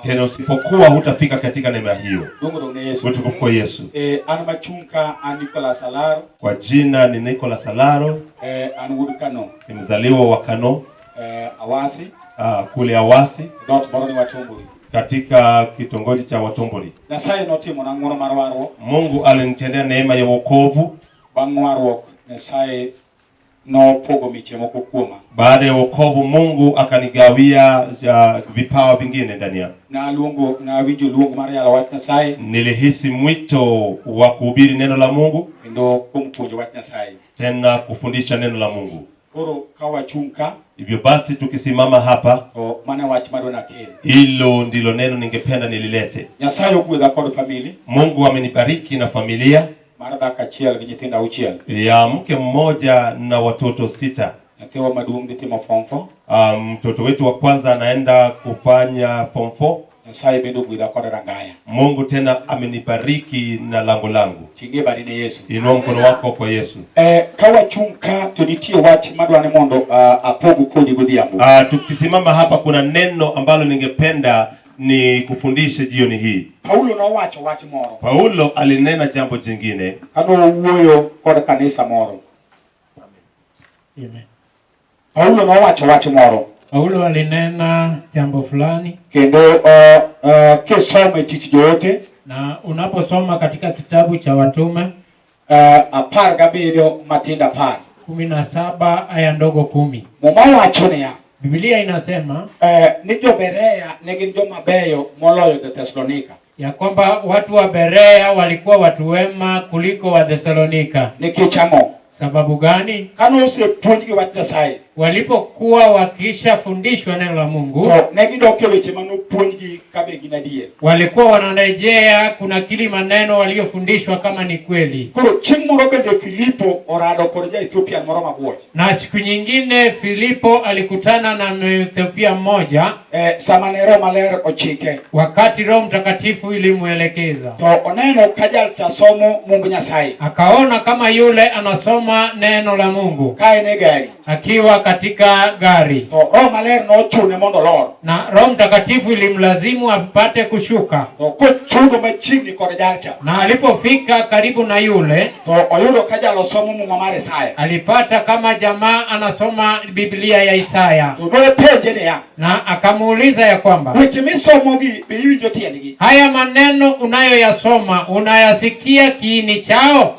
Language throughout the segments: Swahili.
Tena usipokuwa hutafika katika neema hiyo. Utukufu kwa Yesu. Kwa jina ni Nicholas Alaro. Ni mzaliwa wa Kano. Awasi. Kule Awasi. Katika kitongoji cha Watomboli. Mungu alinitendea neema ya wokovu. Baada ya wokovu Mungu akanigawia vipawa vingine ndani yangu. Nilihisi mwito wa kuhubiri neno la Mungu. Tena kufundisha neno la Mungu. Hivyo basi tukisimama hapa, hilo ndilo neno ningependa nililete. Mungu amenibariki na familia ya mke mmoja na watoto 6. Mtoto wetu wa kwanza anaenda kufanya form 4. Mungu tena amenibariki na langu. Inua mkono wako kwa Yesu. Tukisimama hapa kuna neno ambalo ningependa ni kufundisha jioni hii. Paulo alinena jambo jingine. Paulo alinena jambo fulani. Na unaposoma katika kitabu cha Watume 17 aya ndogo 10. Biblia inasema ya kwamba watu wa Berea walikuwa watu wema kuliko wa Thessalonika. Sababu gani? Walipokuwa wakishafundishwa neno la Mungu, walikuwa wanarejea kuna kili maneno waliofundishwa kama ni kweli. Na siku nyingine Filipo alikutana na Ethiopia mmoja, wakati Roho Mtakatifu ilimuelekeza. Akaona kama yule anasoma neno la Mungu akiwa katika gari. Na Roho Mtakatifu ilimlazimu apate kushuka. Na alipofika karibu na yule, alipata kama jamaa anasoma Biblia ya Isaya. Na akamuuliza ya kwamba, haya maneno unayoyasoma unayasikia kiini chao?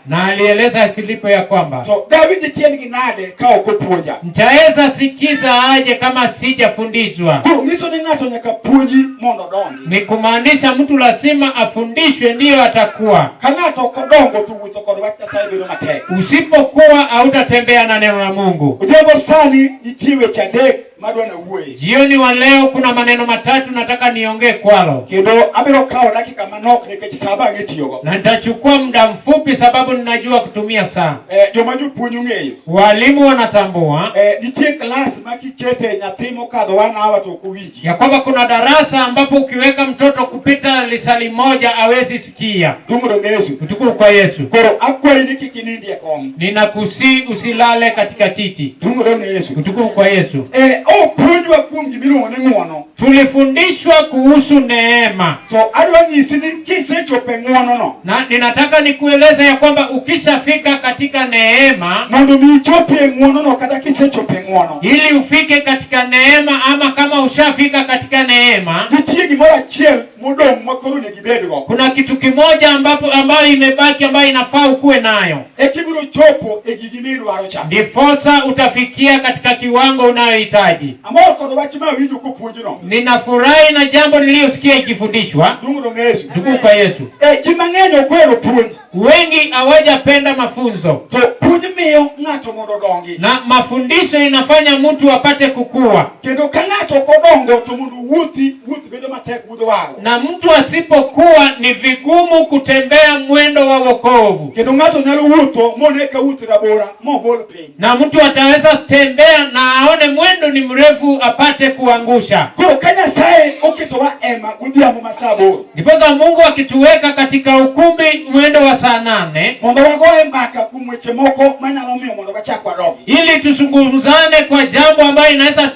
Na alieleza Filipo ya kwamba, mtaweza sikiza aje kama sijafundishwa? Ni kumaanisha mtu lazima afundishwe ndiyo atakuwa. Usipokuwa hautatembea na neno la Mungu. Jioni wa leo kuna maneno 3 nataka niongee kwalo. Na nitachukua muda mfupi sababu ninajua kutumia saa. Walimu wanatambua ya kwamba kuna darasa ambapo ukiweka mtoto kupita lisali moja hawezi sikia. Utukufu kwa Yesu. Ninakusi usilale katika kiti. Utukufu kwa Yesu. Tulifundishwa kuhusu neema. Na ninataka nikueleze ya kwamba ukishafika katika neema, ili ufike katika neema, ama kama ushafika katika neema, kuna kitu kimoja ambayo imebaki ambayo inafaa ukuwe nayo. Ndiposa utafikia katika kiwango unayohitaji. Ninafurahi na jambo niliyosikia ikifundishwa. Tukufu kwa Yesu. Wengi hawajapenda mafunzo. Na mafundisho inafanya mtu apate kukua. Na mtu asipokuwa ni vigumu kutembea mwendo wa wokovu. Na mtu ataweza tembea na aone mwendo ni mrefu apate kuangusha. ema kudhiambo masabo. Ndiposa Mungu akituweka katika ukumbi mwendo wa saa 8 mondo wagoe mbaka kumweche moko manyalo miyo mondo wachakwa rogi, ili tusungumzane kwa jambo ambayo inaweza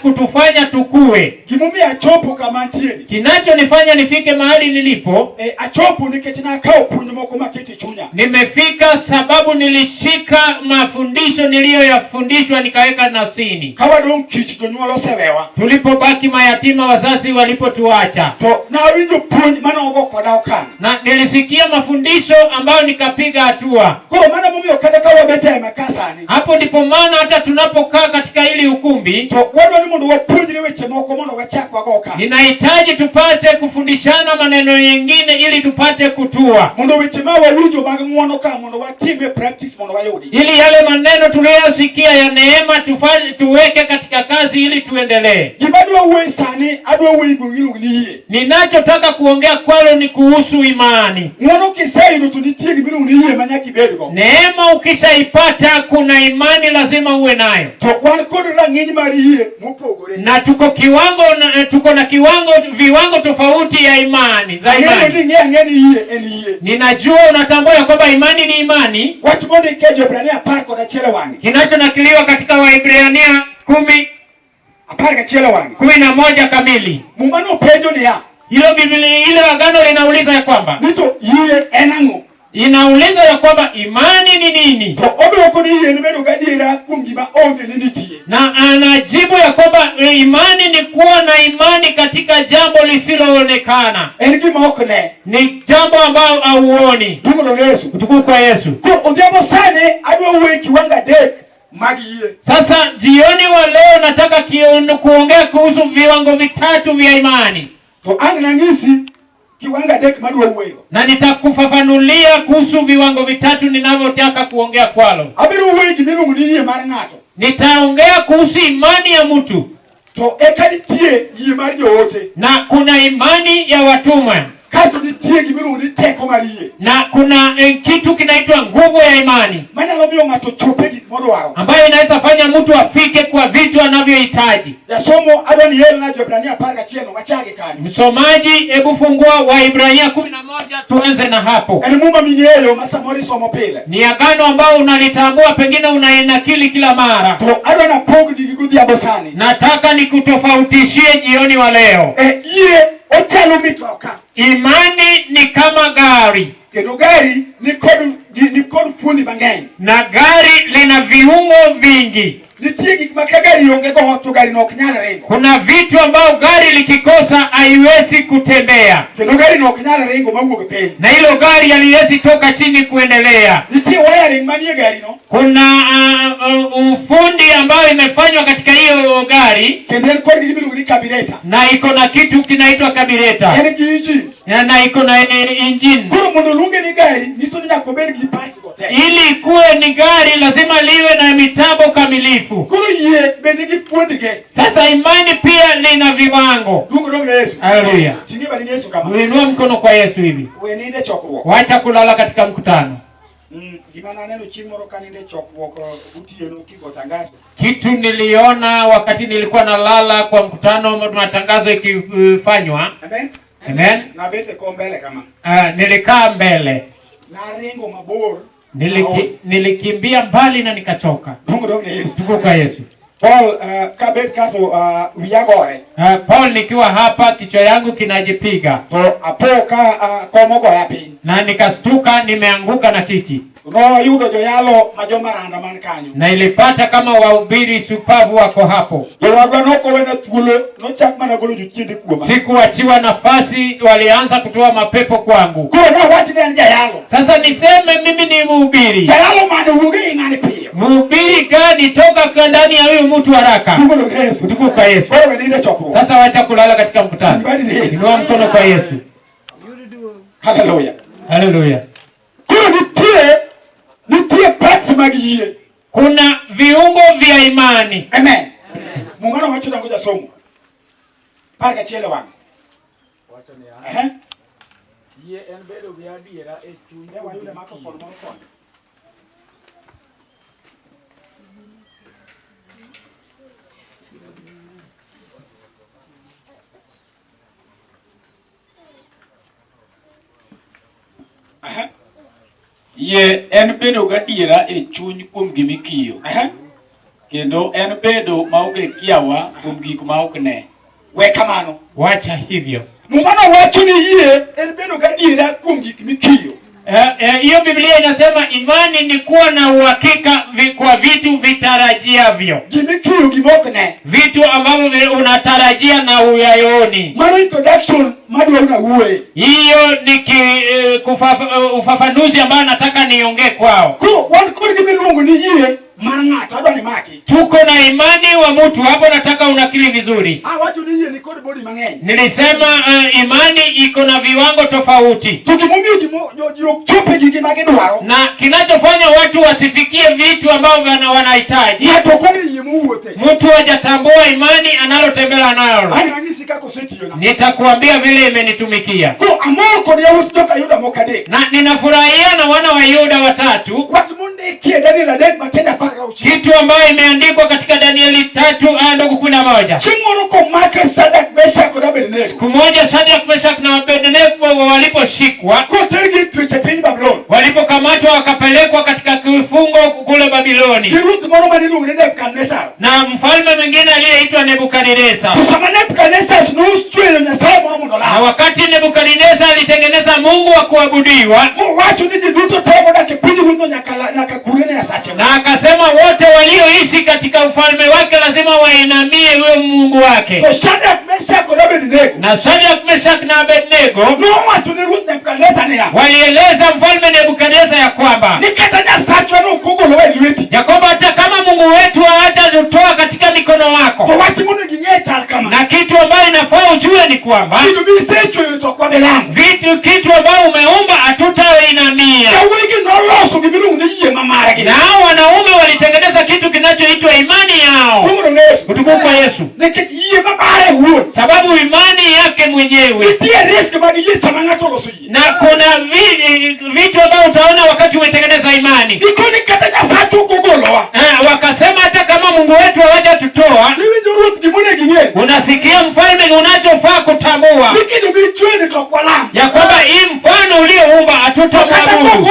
kutufanya tukue. Gimumi achopo kama ntieni, kinachonifanya nifike mahali nilipo, achopo nikech nakao puonj moko maketi chunya. Nimefika sababu nilishika mafundisho niliyoyafundishwa nikaweka nafsini. Kawadong kich jonyuol osewewa, tulipobaki mayatima wazazi walipotuacha, to nawinjo puonj manogo koda okang', na nilisikia mafundisho ambayo nikapiga hatua. Koro mana momiyo kada kawabete makasani, hapo ndipo maana hata tunapokaa katika hili ukumbi, to wadwa ni mondo wapuonjre weche moko mondo wachakwa go okang'. Ninahitaji tupate kufundishana maneno mengine ili tupate kutua, mondo weche ma wawinjo mag ng'wono ka mondo watime practice mondo wayudi, ili yale maneno tuliyosikia ya neema tuweke katika kazi ili tuendelee. Gibadwa uwe sani adwa uwe igongilugniye, ninachotaka kuongea kwalo ni kuhusu imani. Ng'wono kiseyudo to nitie gimilugniye manyaki bedgo. Neema ukishaipata kuna imani lazima uwe nayo. To wan kod rang'iny mar yie mopogore, na tuko na viwango tofauti ya imani za imani. Ninajua unatambua kwamba imani ni imani. Wach mondo ikeje Ibrania 10:1 wangi, kinachonakiliwa katika Waebrania 10:11 kamili. Mumano penjo ni ya hilo Biblia, ile agano linauliza ya kwamba nito yie enango, inauliza ya kwamba imani ni nini. To oboko ni yie nimedo gadiera kumgiba onge ninitie, na anajibu ya kwamba imani ni kuwa na imani katika jambo lisiloonekana. Engima okne ni jambo ambalo hauoni. Mungu Yesu, utukufu kwa Yesu. Kwa odhiambo sane adwa uwe kiwanga dek magiye. Sasa jioni wa leo nataka kuongea kuhusu viwango vitatu vya imani. To angnangisi kiwanga dek madwa uweyo, na nitakufafanulia kuhusu viwango vitatu ninavyotaka kuongea kwalo. Abiru uwe gimilu nguniye mar ng'ato. Nitaongea kuhusu imani ya mtu. To ekanitie yie mar joote, na kuna imani ya watumwa. Kasto nitie gimilu ni teko mariye, na kuna kitu kinaitwa nguvu ya imani, manyalo miyo ng'ato chope gik modwaro, ambayo inaweza fanya mtu afike kwa vitu anavyohitaji. Jasomo adwa ni yele na Ibrania 10:1 wachage kanyo. Msomaji, hebu fungua Waebrania 11 tuanze na hapo. Muma minyeyo masamori somo pile, ni agano ambao unalitambua, pengine unainakili kila mara. To adwa na pogo digigudhi abosani, nataka nikutofautishie jioni wa leo. Iye ochalo mitoka. Imani ni kama gari. Kendo gari ni kod fundi mang'eny, na gari lina viungo vingi. Nitie gik ma ka gari onge go to gari no ok nyal ringo. Kuna vitu ambao gari likikosa haiwezi kutembea. Kendo gari no ok nyal ringo mawuok piny, na hilo gari haliwezi toka chini kuendelea. Nitie wiring manie gari no. Kuna ufundi ambao imefanywa katika hiyo gari. Kendo en kod gimiluongo ni carburetor, na iko na kitu kinaitwa carburetor. En gi engine. na iko na engine. Koro mondo luonge ni gari niso ni nyaka obed gi parts go te. Ili kuwe ni gari lazima liwe na mitambo kamilifu. Koro yie bende gi fuondge. Sasa imani pia lina viwango. Dungo dong Yesu. Haleluya. Tingi bali Yesu kama. Uinua mkono kwa Yesu hivi. Weninde chokruok. Wacha kulala katika mkutano. Gimana neno chieng' moro kaninde chokruok utieno kigo tangazo. Kitu niliona wakati nilikuwa nalala kwa mkutano matangazo ikifanywa. Amen. Amen. Na bete ko mbele kama. Nilikaa mbele. Na ringo mabor. Nilikimbia mbali na nikachoka. Mungu dong Yesu. Tukufu kwa Yesu. Paul kabet kato wiyagore. Paul nikiwa hapa kichwa yangu kinajipiga. To apo ka komogo ya piny. Na nikastuka nimeanguka na kiti. No yudo joyalo majomaranda man kanyo. Na ilipata kama wahubiri supavu wako hapo. Jowadwa noko wena thuolo nochak mana golo jochiende kuoma. Sikuachiwa nafasi, walianza kutoa mapepo kwangu. Koro na wachi ni jayalo. Sasa niseme mimi ni mhubiri. Jayalo mane wuge ing'ani piyo. Mhubiri gani toka ndani ya huyu mtu haraka. Tukufu kwa Yesu. Koro weninde chokruok. Sasa wacha kulala katika mkutano. Inua mkono kwa Yesu. Hallelujah. Hallelujah. Koro nitie parts mag yie. Kuna viungo vya imani. Amen. Mungano wacho dango ja somo. Parga chiele wangu. Wacho ni ya. Yie en bedo gi adiera e chuny wa yule mako for moro kono. Yie en bedo gadiera e chuny kuom gimikiyo. Kendo en bedo maonge kiawa kuom gik ma ok ne. Weka mano. Wacha hivyo. Mumana wacho ni yie en bedo gadiera kuom gik mikiyo. Hiyo Biblia inasema imani ni kuwa na uhakika kwa vitu vitarajiavyo. Gimikiyo gimokne. Vitu ambavyo unatarajia na uyaioni. Mano introduction madwa una uwe. Hiyo ni ufafanuzi ambao nataka niongee kwao. Ko wan kodi gimiluongo ni yie marang'ato adwa ni maki. Tuko na imani wa mtu hapo, nataka unakili vizuri. Wacho ni yie ni kodi body mang'eny. Nilisema imani iko na viwango tofauti. Tukimumio jo chope gigi magedwaro. Na kinachofanya watu wasifikie vitu ambavyo wanahitaji. Hapo kwa yie muwote. Mtu hajatambua imani analotembea nayo. Anangisi kako setiyo na. Nitakuambia vile imenitumikia. Ko amor kodi ya kutoka Yuda mokade. Na ninafurahia na wana wa Yuda watatu. Watu munde kie Daniel aden matenda kitu ambayo imeandikwa katika Danieli 3:11. Chimoroko Mark Sadak Meshach na Abednego. Siku moja Sadak Meshach na Abednego waliposhikwa, kotelgi tuche penye Babylon. Walipokamatwa wakapelekwa katika kifungo kule Babiloni. Kirut moro manilu Nebukadnezar. Na mfalme mwingine aliyeitwa Nebukadnezar. Kusama Nebukadnezar nusuele na Salomo mondola. Na wakati Nebukadnezar alitengeneza Mungu wa kuabudiwa, watu niji duto tebo na kipindi hundo na kakurene ya sache. Na akasema wote walioishi katika ufalme wake lazima wainamie huyo Mungu wake. Kwa Shadrach, Meshach na Abednego. Na Shadrach, Meshach na Abednego watu ni Ruth Nebukadnezar ya. Walieleza mfalme Nebukadnezar ya kwamba nikatanya satwa no kugolo wetu. Ya kwamba hata kama Mungu wetu hatakutoa katika mikono wako. Kwa watu mungu ginyecha kama. Na kitu ambayo inafaa ujue ni kwamba kitu ambayo umeumba hatutainamia. Na wanaume walitengeneza kitu kinachoitwa imani yao. Utukufu kwa Yesu. Sababu imani yake mwenyewe. Na kuna vitu ambavyo utaona wakati umetengeneza imani. Wakasema hata kama Mungu wetu hajatutoa. Unasikia mfalme unachofaa kutambua ya kwamba hii mfano ulioumba hatutamwabudu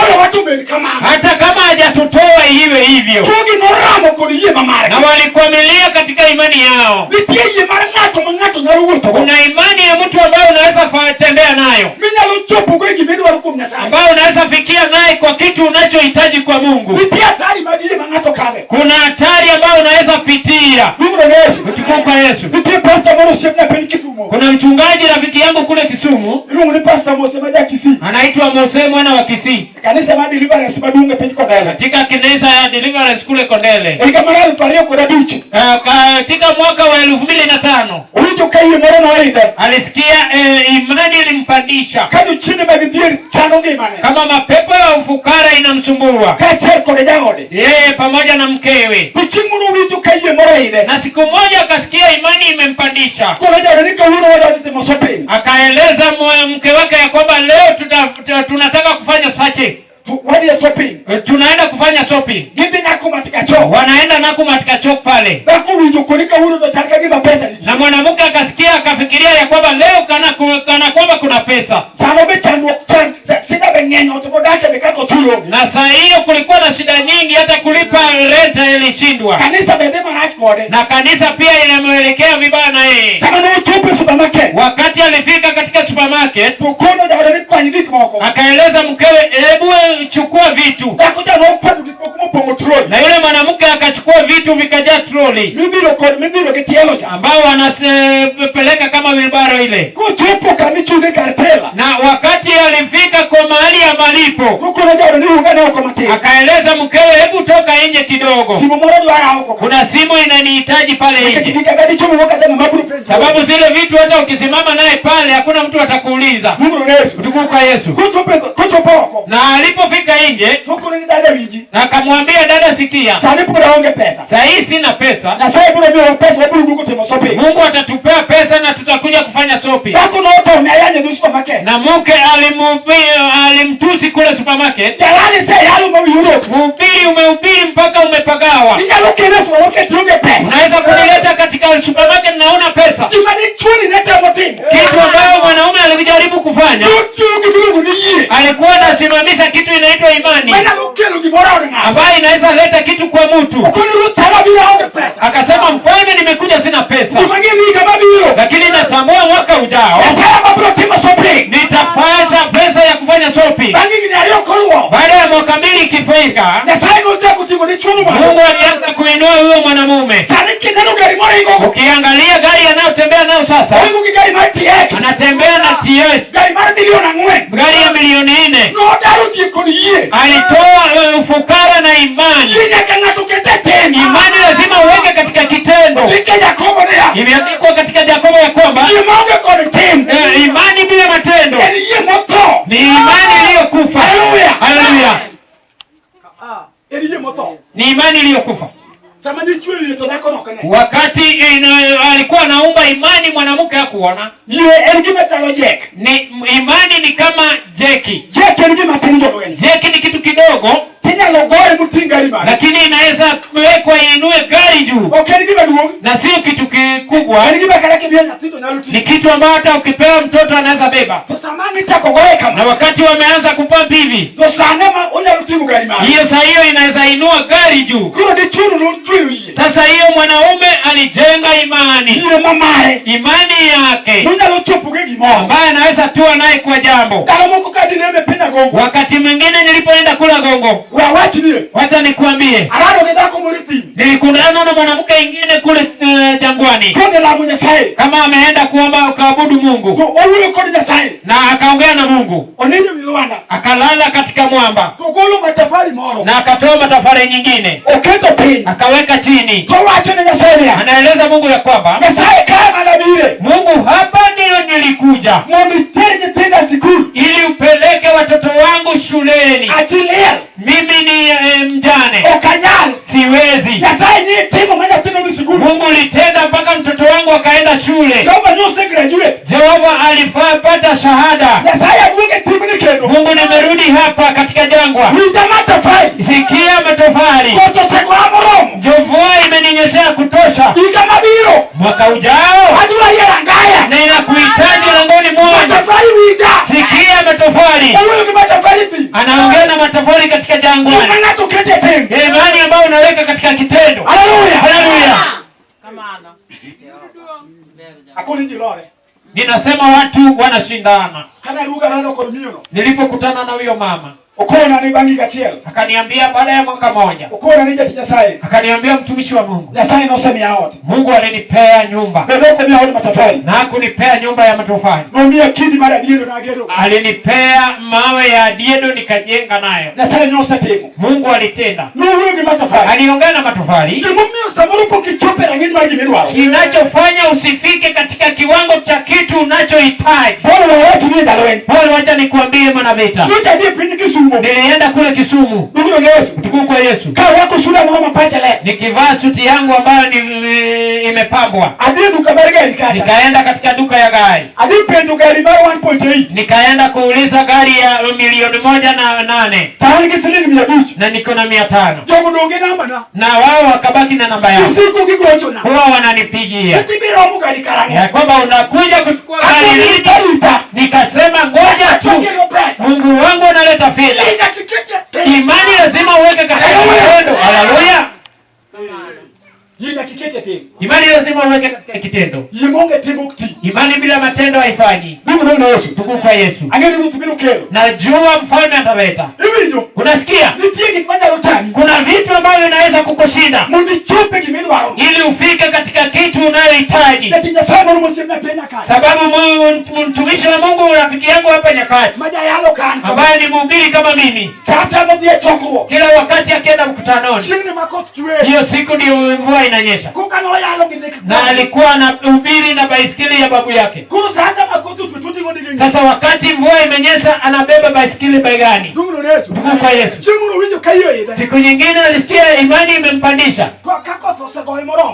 hata kama hajatutoa iwe hivyo. Na walikuamilia katika imani yao. Kuna imani ya mtu ambayo unaweza tembea nayo, ambayo unaweza fikia naye kwa kitu unachohitaji kwa Mungu. Kuna hatari ambayo unaweza pitia. Utukufu kwa Yesu. Kuna mchungaji rafiki yangu kule Kisumu, anaitwa Mose mwana wa Kisii, kanisa la Deliverance badunga penye Kondele, katika kanisa ya Deliverance kule Kondele. Katika mwaka wa 2005 alisikia imani ilimpandisha. Kama mapepo ya ufukara inamsumbua yeye pamoja na mkewe. Na siku moja akasikia imani imempandisha. Akaeleza mke wake ya kwamba leo tunataka kufanya searching. Tunaenda kufanya shopping. Wanaenda naku matika chok pale. Na mwanamke akasikia akafikiria ya kwamba leo kana kwamba kuna pesa. Na saa hiyo kulikuwa na shida nyingi, hata kulipa renta ilishindwa. Na kanisa pia inamuelekea vibaya na yeye. Wakati alifika katika supermarket, akaeleza mkewe, hebu chukua vitu. Na yule mwanamke akachukua vitu vikajaa troli ambao wanapeleka kama wilbaro ile. Na wakati alifika kwa mahali ya malipo, akaeleza mkewe, hebu toka nje kidogo, kuna simu inanihitaji pale nje. Sababu zile vitu hata ukisimama naye pale hakuna mtu atakuuliza. Utukufu kwa Yesu. Na alipofika nje, na akamwambia dada, sikia, saa hii sina pesa, Mungu atatupea pesa na tutakuja kufanya shopping. Na mke alimtusi kule supermarket. Mhubiri umehubiri mpaka umepagawa. Unaweza kunileta katika supermarket na na una pesa. Kitu ambayo mwanaume alijaribu kufanya, alikuwa anasimamisha kitu inaitwa imani, ambayo inaweza leta kitu kwa mtu. Akasema, mfalme, nimekuja sina pesa, lakini natambua mwaka ujao nitapata pesa ya kufanya shopping. Baada ya mwaka mbili ikifika, Mungu alianza kuinua huyo mwanamume. Ukiangalia gari anayotembea nayo sasa, anatembea na TS, gari ya milioni 4. Alitoa ufukara na imani. Imani lazima uweke katika kitendo. Imeandikwa katika Yakobo ya kwamba imani bila matendo ni imani iliyokufa. Haleluya. Ni imani iliyokufa. Wakati alikuwa anaumba imani, mwanamke hakuona. Ni imani ni kama jeki. Jeki ni kitu kidogo, lakini inaweza kuwekwa inue gari juu. Na sio kitu kikubwa. Ni kitu ambacho hata ukipewa mtoto anaweza beba. Na wakati wameanza kupampa hivi, hiyo saa hiyo inaweza inua gari juu. Sasa hiyo mwanaume alijenga imani. Imani yake ambaye anaweza tua naye kwa jambo. Wakati mwingine nilipoenda kula gongo, wacha nikuambie, nilikutana na mwanamke mwingine kule jangwani, kama ameenda kuomba kuabudu Mungu, na akaongea na Mungu, akalala katika mwamba, na akatoa matafari nyingine, akaweka chini. Anaeleza Mungu ya kwamba, Mungu, hapa ndio nilikuja ili upeleke watoto wangu shuleni. Mimi ni mjane, siwezi. Mungu litenda mpaka mtoto wangu akaenda shule. Jehova alipata shahada. Mungu, nimerudi hapa katika jangwa. Sikia matofali. Mvua imeninyeshea kutosha. Mwaka ujao na inakuhitaji langoni mwangu. Sikia matofali. Anaongea na matofali katika jangwani. Imani ambayo unaweka katika kitendo. Haleluya. Ninasema watu wanashindana. Nilipokutana na huyo mama, akaniambia baada ya mwaka moja, akaniambia, mtumishi wa Mungu, Mungu alinipea nyumba, na hakunipea nyumba ya matofali. Alinipea mawe ya diedo nikajenga nayo. Mungu alitenda. Aliongea na matofali. Kinachofanya usifike katika kiwango cha kitu unachohitaji. Paul, wacha nikuambie mwanavita, nilienda kule Kisumu. Tukufu kwa Yesu. Nikivaa suti yangu ambayo imepambwa. Nikaenda katika duka ya gari. Nikaenda kuuliza gari ya milioni 1.8. Na niko na 500. Na wao wakabaki na namba yangu. Huwa wananipigia ya kwamba unakuja kuchukua gari lini? Nikasema ngoja tu, Mungu wangu analeta fedha. Imani lazima uweke katika kitendo. Haleluya. Imani lazima uweke katika kitendo. Imani bila matendo haifanyi. Tukufu kwa Yesu. Najua mfalme ataleta. Unasikia? Kuna vitu ambavyo vinaweza kukushinda ili ufike katika kitu unayohitaji. Sababu mtumishi wa Mungu, rafiki yangu hapa Nyakati, ambaye ni mhubiri kama mimi, kila wakati akienda mkutanoni, hiyo siku ndio mvua inanyesha. Na alikuwa na hubiri na baisikeli ya babu yake. Sasa wakati mvua imenyesha, anabeba baisikeli begani. Tukufu kwa Yesu. Siku nyingine alisikia imani imempandisha,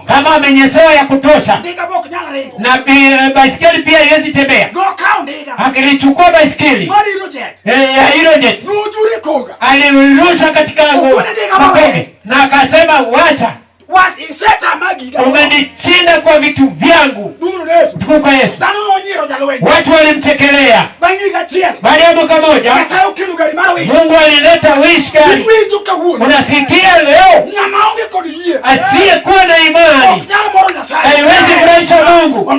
kama amenyesewa ya kutosha, na baisikeli pia haiwezi tembea. Akilichukua baisikeli ya Hydrojet, alirusha katika makoge, na akasema, wacha Was iseta magiga. Umenishinda kwa vitu vyangu. Tukufu kwa Yesu. Watu walimchekelea. Baada ya mwaka moja Mungu alileta wish gani. Unasikia leo asiyekuwa na imani haiwezi kufurahisha Mungu.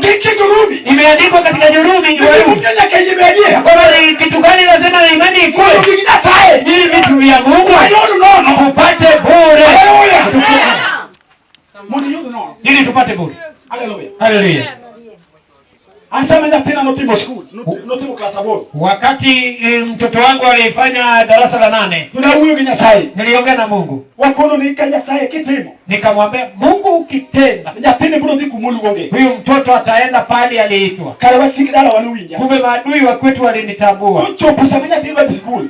Imeandikwa katika Warumi kwamba ni kitu gani lazima imani ikuwe? Ni vitu vya Mungu tupate bure. Ili tupate bure. Haleluya. Anasema tena notimo school, notimo class 4. Wakati mtoto wangu alifanya darasa la 8. Tuna huyo Nyasaye. Niliongea na Mungu. Wakono ni Nyasaye kitimo. Nikamwambia Mungu ukitenda. Nyapende bro ndi kumulugonge. Huyu mtoto ataenda pale aliitwa. Karawa sikidala wanuwinja. Kumbe maadui wa kwetu walinitambua. Chopo samenya tiba school.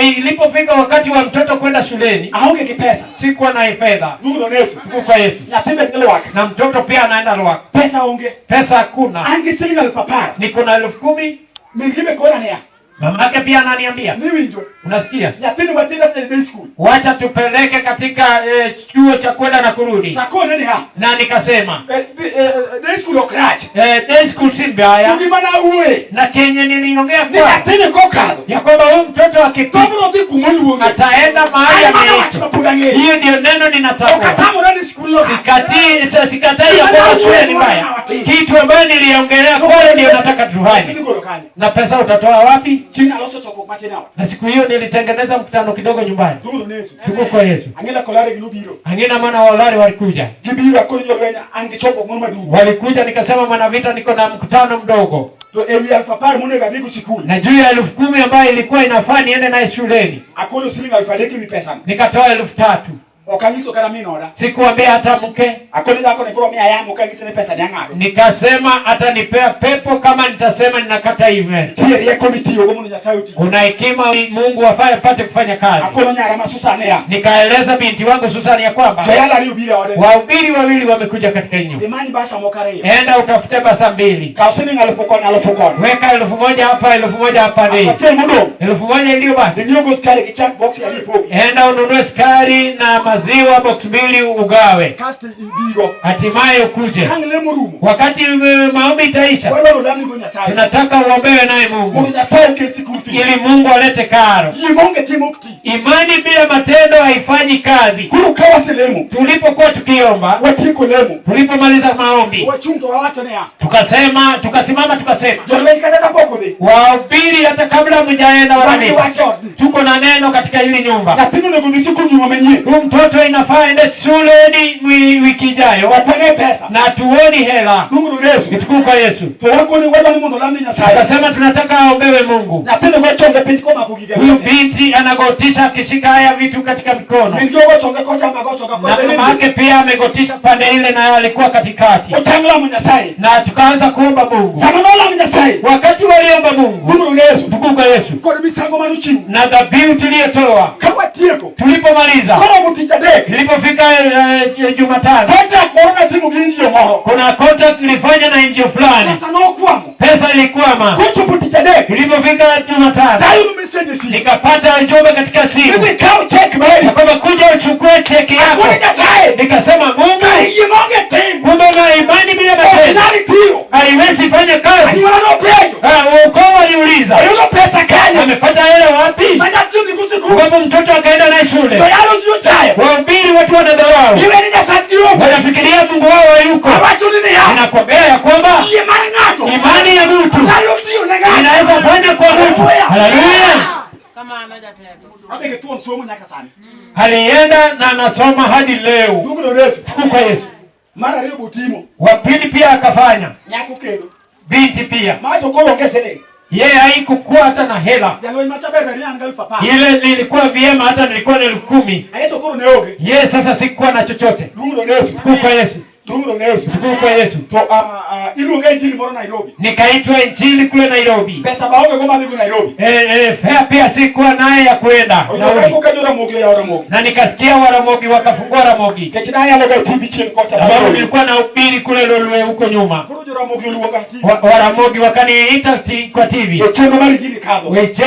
Ilipofika wakati wa mtoto kwenda shuleni, aonge kipesa. Sikuwa na fedha. Mungu ndo Yesu. Mungu kwa Yesu. Nyapende kile wake. Na mtoto pia anaenda Lwaka. Pesa onge. Pesa hakuna. Angisili Papa. Niko na 10,000. Mingime kona nia. Mamake pia ananiambia. Mimi ndio. Unasikia? Nyapende watenda tena day school. Wacha tupeleke katika chuo cha kwenda na kurudi. Takona nia. Na nikasema day school okraj. Day school si mbaya. Tukimana uwe. Na Kenya niliongea kwa. Nyapende kokado. Ya kwamba huyu mtoto akipita ataenda mahali ameitwa. Hiyo ndio neno ninataka. Ukatamu rani school lo. Sikatai ya kwa shule ni mbaya. Kitu ambayo niliongelea kwa ndio nataka tufanye. Na pesa utatoa wapi? China loso choko mate nao. Na siku hiyo nilitengeneza mkutano kidogo nyumbani. Tuko kwa Yesu. Angela kolare ginubiro. Angina maana walari walikuja. Gibiro akonyo wenya angichopo ngoma du. Walikuja nikasema mwana vita niko na mkutano mdogo. To ewi alfa par mune gadiku sikuli. Na juu ya 10,000 ambayo ilikuwa inafaa niende naye shuleni. Akono silingi alfa leki ni pesa. Nikatoa 3,000. Okangiso kana mimi naona. Sikuambia hata mke. Akoni zako ni bro mia yangu kangisa ni pesa nyanga. Nikasema atanipea pepo kama nitasema ninakata email. Tieri ya committee yogo mwana sauti. Kuna hekima Mungu apate kufanya kazi. Akono nyara masusana ya. Nikaeleza binti wangu Susani ya kwamba tayari alihubiri wale. Wahubiri wawili wamekuja katika nyumba. Demani basa mokare. Enda utafute basa 2. Kausini alifukona. Weka 1,000 hapa 1,000 hapa ni. Apatie mudo. 1,000 iliyobaki. Ndio goskari kichak box ya lipo. Enda ununue sukari na maziwa box 2 ugawe. Kasti ibigo. Hatimaye ukuje. Kangile murumu. Wakati maombi itaisha. Wale ndo ndani Nyasaye. Tunataka uombewe naye Mungu. Mungu Nyasaye kesi kufi. Ili Mungu alete karo. Imonge timokti. Imani bila matendo haifanyi kazi. Kuru kawa selemu. Tulipokuwa tukiomba, watiko lemu. Tulipomaliza maombi, wachunto wawacha nea. Tukasimama tukasema. Jolweni kataka poko de. Wahubiri hata kabla mjaenda wanani. Tuko na neno katika hili nyumba. Na pino nego nisiku nyuma menye. Huyu mtoto inafaa ende shuleni wiki ijayo. Wapane pesa. Na tuoni hela. Mungu ndo Yesu. Nitukufu kwa Yesu. Tuwako ni wala Mungu ndo lamni Nyasaye. Tukasema tunataka aombewe Mungu. Na pino kwa chonge pinti koma kugiga. Huyu binti anagotisha akishika haya vitu katika mikono. Ndio kwa chonge kocha magocho kwa na mama yake pia amegotisha pande ile na alikuwa katikati. Utangala Mnyasaye. Na tukaanza kuomba Mungu. Samanola Mnyasaye. Wakati waliomba Mungu. Mungu ndo Yesu. Tukufu kwa Yesu. Kwa misango manuchi. Na dhabihu tuliyotoa. Kawa tieko. Tulipomaliza. Kwa muticha dek. Tulipofika Jumatano. Contract corona timu ginji yo moho. Kuna contract tulifanya na NGO fulani. Pesa no kwamo. Pesa ilikwama. Kwa muticha dek. Tulipofika Jumatano. Tayo message si. Nikapata ujumbe katika simu. Mimi kao check bali. Kwamba kuja uchukue cheki yako. Nikasema Mungu. Kumbe na imani bila matendo. Haiwezi fanya kazi. Ukoo aliuliza. Amepata hela wapi? Kwa mtoto akaenda na shule. Wahubiri watu wanadharau. Wanafikiria Mungu wao hayuko. Anakwambia ya kwamba imani ya mtu inaweza fanya kwa mtu. Haleluya. Alienda na anasoma hadi leo. Kwa Yesu. Mara leo butimo. Wa pili pia akafanya. Nyako kelo. Binti pia. Macho kolo ngesele. Yeye haikukuwa hata na hela. Ile nilikuwa vyema hata nilikuwa na 10,000. Ayeto kolo neoge. Yeye sasa sikuwa na chochote. Mungu ndo Yesu. Kwa Yesu. Tungu Yesu. Tukufu Yesu. To iluonga injili moro Nairobi. Nikaitwa injili kule Nairobi. Pesa baoge kwa madhi Nairobi. Fare pia sikuwa naye ya kwenda. Na nikasikia Waramogi wakafungua Ramogi. Kechina ya loga TV chini kocha. Sababu nilikuwa na ubiri kule Lolwe huko nyuma. Kurujo Ramogi uliwanga TV. Waramogi wakaniita kwa TV. Cheno mali injili kazo. Weche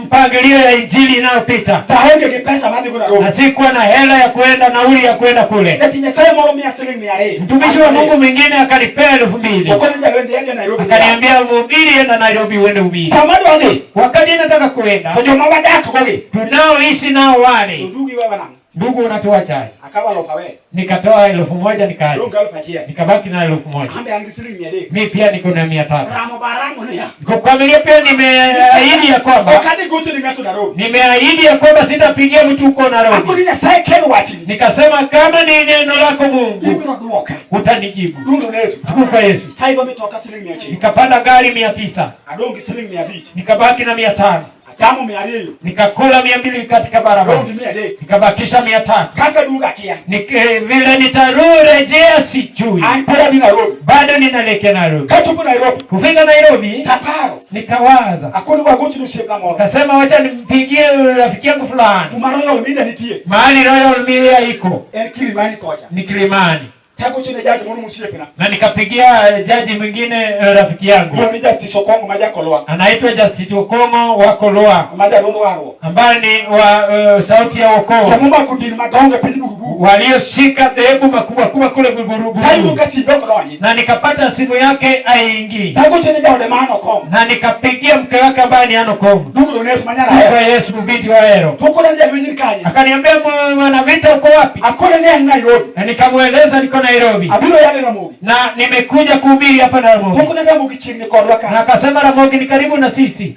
mpangilio ya injili inayopita. Tahoge kipesa madhi kuna Nairobi. Na sikuwa na hela ya kwenda, nauli ya kwenda kule. Ketinya sasa moro 100 Mtumishi wa Mungu mwingine akanipea 2,000. Akaniambia mhubiri enda Nairobi uende ubiri. Samadi wale. Wakati nataka kuenda. Kwa jamaa wadako koge. Tunaoishi nao wale. Ndugu wewe nani? Ndugu unatoa chai. Akawa lofa wewe. Nikatoa 1,000 nikaja. Ndugu alifajia. Nikabaki na 1,000. Ambe angisili 100. Mimi pia niko na 300. Ramo baramu ni ya. Kwa familia pia nimeahidi ya kwamba wakati gutu ningato Nairobi. Nimeahidi ya kwamba sitapigia mtu huko Nairobi. Akulina sai kenu wachi. Nikasema kama ni neno lako Mungu. Ibiro duoka. Utanijibu. Ndugu Yesu. Tukufu Yesu. Haivo metoka shilingi 100. Nikapanda gari 900. Adongi shilingi 200. Nikabaki na 500. Tamu 200. Nikakula 200 katika barabara. Nikabakisha 300. Kaka duga kia. Vile nitarejea sijui. Anpera Nairobi. Bado ninaelekea Nairobi. Katupo Nairobi. Kufika Nairobi. Taparo. Nikawaza. Akoni wa gotu nusiebla moro. Kasema wacha nimpigie rafiki yangu fulani. Umaro Media nitie. Mahali Royal Media iko. Kilimani koja. Ni Kilimani. Tako chine jaji mwana musiepina. Na nikapigia jaji mwingine rafiki yangu. Ni Justice Okongo maja Kolwa. Anaitwa Justice Okongo wa Kolwa. Maja rondo waro. Ambaye ni wa sauti ya wokovu. Jamumba kudini madonga pili bubu. Walioshika dhehebu makubwa kubwa kule Bugurugu. Taibu kasi boko lawani. Na nikapata simu yake aingi. Tako chine jaji maana Okongo. Na nikapigia mke wake ambaye ni Ano Kongo. Ndugu Yesu manyana Kwa Yesu binti wa Hero. Tuko na jaji nyinyi kani. Akaniambia mwana vita uko wapi? Akona ni Nairobi. Na nikamueleza niko Nairobi. Abilo yale Ramogi. Na nimekuja kuhubiri hapa na Ramogi. Tuko na Ramogi chini kwa Rwaka. Na akasema Ramogi ni karibu na sisi.